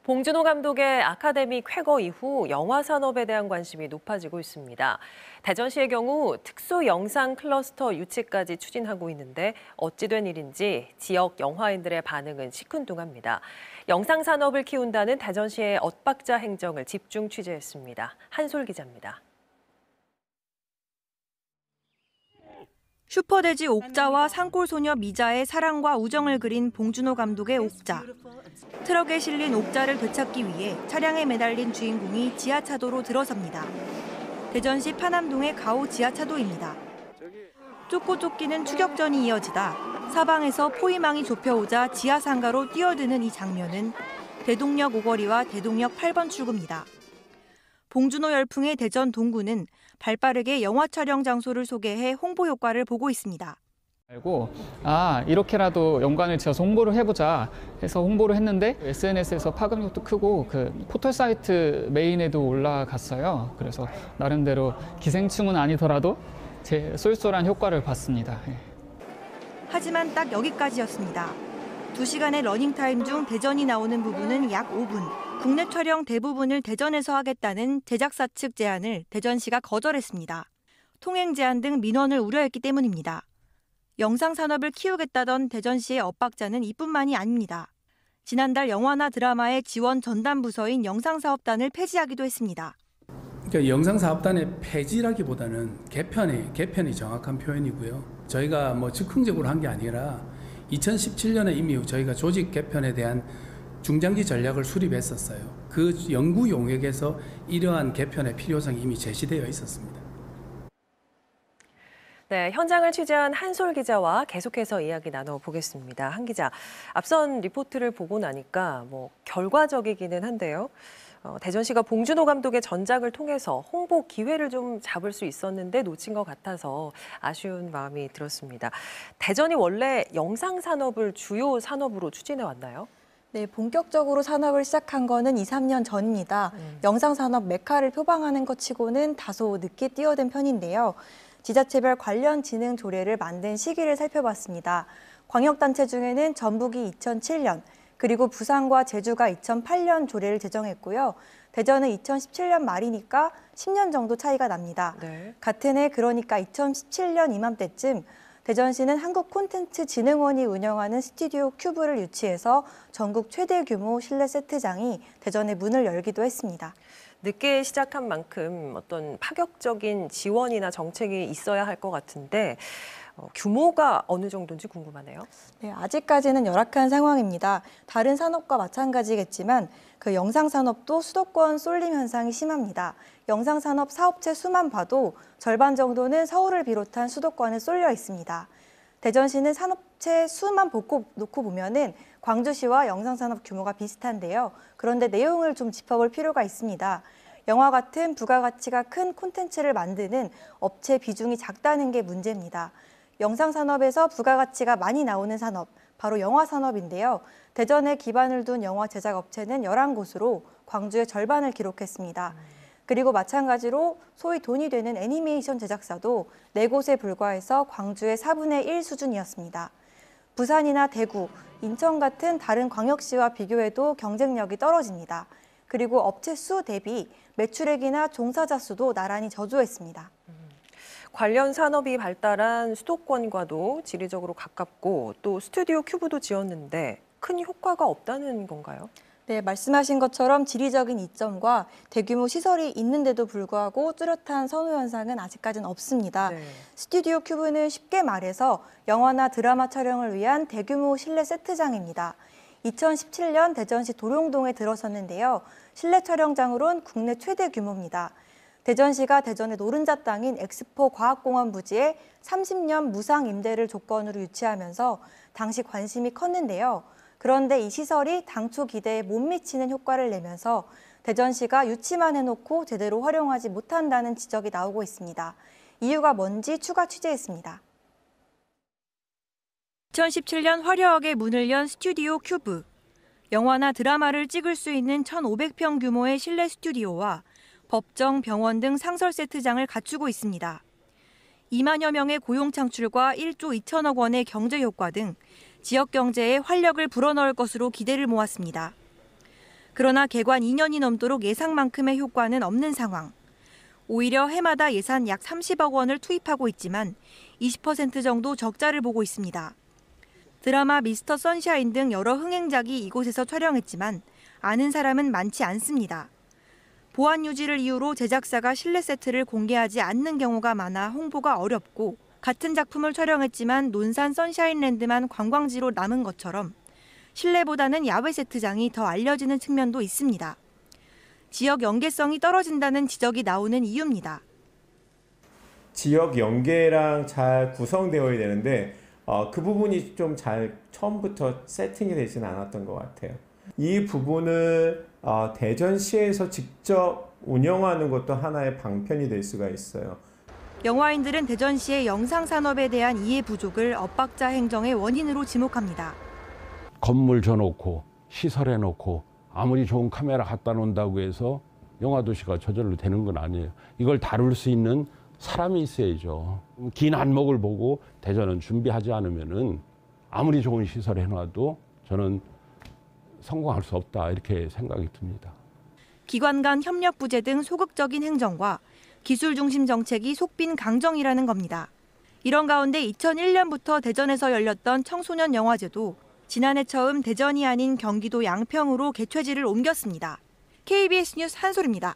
봉준호 감독의 아카데미 쾌거 이후 영화 산업에 대한 관심이 높아지고 있습니다. 대전시의 경우 특수 영상 클러스터 유치까지 추진하고 있는데 어찌 된 일인지 지역 영화인들의 반응은 시큰둥합니다. 영상 산업을 키운다는 대전시의 엇박자 행정을 집중 취재했습니다. 한솔 기자입니다. 슈퍼돼지 옥자와 산골소녀 미자의 사랑과 우정을 그린 봉준호 감독의 옥자. 트럭에 실린 옥자를 되찾기 위해 차량에 매달린 주인공이 지하차도로 들어섭니다. 대전시 파남동의 가오 지하차도입니다. 쫓고 쫓기는 추격전이 이어지다 사방에서 포위망이 좁혀오자 지하상가로 뛰어드는 이 장면은 대동역 5거리와 대동역 8번 출구입니다. 봉준호 열풍의 대전 동구는 발빠르게 영화 촬영 장소를 소개해 홍보 효과를 보고 있습니다. 알고 이렇게라도 연관을 지어서 홍보를 해보자 해서 홍보를 했는데 SNS에서 파급력도 크고 그 포털 사이트 메인에도 올라갔어요. 그래서 나름대로 기생충은 아니더라도 제 쏠쏠한 효과를 봤습니다. 하지만 딱 여기까지였습니다. 2시간의 러닝타임 중 대전이 나오는 부분은 약 5분. 국내 촬영 대부분을 대전에서 하겠다는 제작사 측 제안을 대전시가 거절했습니다. 통행 제한 등 민원을 우려했기 때문입니다. 영상 산업을 키우겠다던 대전시의 엇박자는 이뿐만이 아닙니다. 지난달 영화나 드라마의 지원 전담 부서인 영상사업단을 폐지하기도 했습니다. 그러니까 영상사업단의 폐지라기보다는 개편이 정확한 표현이고요. 저희가 즉흥적으로 한 게 아니라 2017년에 이미 저희가 조직 개편에 대한 중장기 전략을 수립했었어요. 그 연구 용역에서 이러한 개편의 필요성이 이미 제시되어 있었습니다. 네, 현장을 취재한 한솔 기자와 계속해서 이야기 나눠보겠습니다. 한 기자, 앞선 리포트를 보고 나니까 결과적이기는 한데요. 대전시가 봉준호 감독의 전작을 통해서 홍보 기회를 좀 잡을 수 있었는데 놓친 것 같아서 아쉬운 마음이 들었습니다. 대전이 원래 영상 산업을 주요 산업으로 추진해 왔나요? 네, 본격적으로 산업을 시작한 거는 2, 3년 전입니다. 영상 산업 메카를 표방하는 것 치고는 다소 늦게 뛰어든 편인데요. 지자체별 관련 진흥 조례를 만든 시기를 살펴봤습니다. 광역단체 중에는 전북이 2007년, 그리고 부산과 제주가 2008년 조례를 제정했고요. 대전은 2017년 말이니까 10년 정도 차이가 납니다. 네. 같은 해 그러니까 2017년 이맘때쯤 대전시는 한국콘텐츠진흥원이 운영하는 스튜디오 큐브를 유치해서 전국 최대 규모 실내 세트장이 대전에 문을 열기도 했습니다. 늦게 시작한 만큼 어떤 파격적인 지원이나 정책이 있어야 할 것 같은데 규모가 어느 정도인지 궁금하네요. 네, 아직까지는 열악한 상황입니다. 다른 산업과 마찬가지겠지만 그 영상 산업도 수도권 쏠림 현상이 심합니다. 영상 산업 사업체 수만 봐도 절반 정도는 서울을 비롯한 수도권에 쏠려 있습니다. 대전시는 산업체 수만 놓고 보면은 광주시와 영상 산업 규모가 비슷한데요. 그런데 내용을 좀 짚어볼 필요가 있습니다. 영화 같은 부가가치가 큰 콘텐츠를 만드는 업체 비중이 작다는 게 문제입니다. 영상 산업에서 부가가치가 많이 나오는 산업, 바로 영화 산업인데요. 대전에 기반을 둔 영화 제작 업체는 11곳으로 광주의 절반을 기록했습니다. 그리고 마찬가지로 소위 돈이 되는 애니메이션 제작사도 4곳에 불과해서 광주의 4분의 1 수준이었습니다. 부산이나 대구, 인천 같은 다른 광역시와 비교해도 경쟁력이 떨어집니다. 그리고 업체 수 대비 매출액이나 종사자 수도 나란히 저조했습니다. 관련 산업이 발달한 수도권과도 지리적으로 가깝고 또 스튜디오 큐브도 지었는데 큰 효과가 없다는 건가요? 네, 말씀하신 것처럼 지리적인 이점과 대규모 시설이 있는데도 불구하고 뚜렷한 선호 현상은 아직까지는 없습니다. 네. 스튜디오 큐브는 쉽게 말해서 영화나 드라마 촬영을 위한 대규모 실내 세트장입니다. 2017년 대전시 도룡동에 들어섰는데요. 실내 촬영장으론 국내 최대 규모입니다. 대전시가 대전의 노른자 땅인 엑스포 과학공원 부지에 30년 무상 임대를 조건으로 유치하면서 당시 관심이 컸는데요. 그런데 이 시설이 당초 기대에 못 미치는 효과를 내면서 대전시가 유치만 해놓고 제대로 활용하지 못한다는 지적이 나오고 있습니다. 이유가 뭔지 추가 취재했습니다. 2017년 화려하게 문을 연 스튜디오 큐브. 영화나 드라마를 찍을 수 있는 1,500평 규모의 실내 스튜디오와 법정, 병원 등 상설 세트장을 갖추고 있습니다. 2만여 명의 고용 창출과 1조 2천억 원의 경제 효과 등 지역 경제에 활력을 불어넣을 것으로 기대를 모았습니다. 그러나 개관 2년이 넘도록 예상만큼의 효과는 없는 상황. 오히려 해마다 예산 약 30억 원을 투입하고 있지만 20% 정도 적자를 보고 있습니다. 드라마 미스터 선샤인 등 여러 흥행작이 이곳에서 촬영했지만 아는 사람은 많지 않습니다. 보안 유지를 이유로 제작사가 실내 세트를 공개하지 않는 경우가 많아 홍보가 어렵고 같은 작품을 촬영했지만 논산 선샤인랜드만 관광지로 남은 것처럼 실내보다는 야외 세트장이 더 알려지는 측면도 있습니다. 지역 연계성이 떨어진다는 지적이 나오는 이유입니다. 지역 연계랑 잘 구성되어야 되는데 그 부분이 좀 잘 처음부터 세팅이 되지는 않았던 것 같아요. 이 부분을 대전시에서 직접 운영하는 것도 하나의 방편이 될 수가 있어요. 영화인들은 대전시의 영상산업에 대한 이해 부족을 엇박자 행정의 원인으로 지목합니다. 건물 줘놓고 시설해놓고 아무리 좋은 카메라 갖다 놓는다고 해서 영화도시가 저절로 되는 건 아니에요. 이걸 다룰 수 있는 사람이 있어야죠. 긴 안목을 보고 대전은 준비하지 않으면은 아무리 좋은 시설 해놔도 저는 성공할 수 없다 이렇게 생각이 듭니다. 기관 간 협력 부재 등 소극적인 행정과 기술 중심 정책이 속빈 강정이라는 겁니다. 이런 가운데 2001년부터 대전에서 열렸던 청소년 영화제도 지난해 처음 대전이 아닌 경기도 양평으로 개최지를 옮겼습니다. KBS 뉴스 한솔입니다.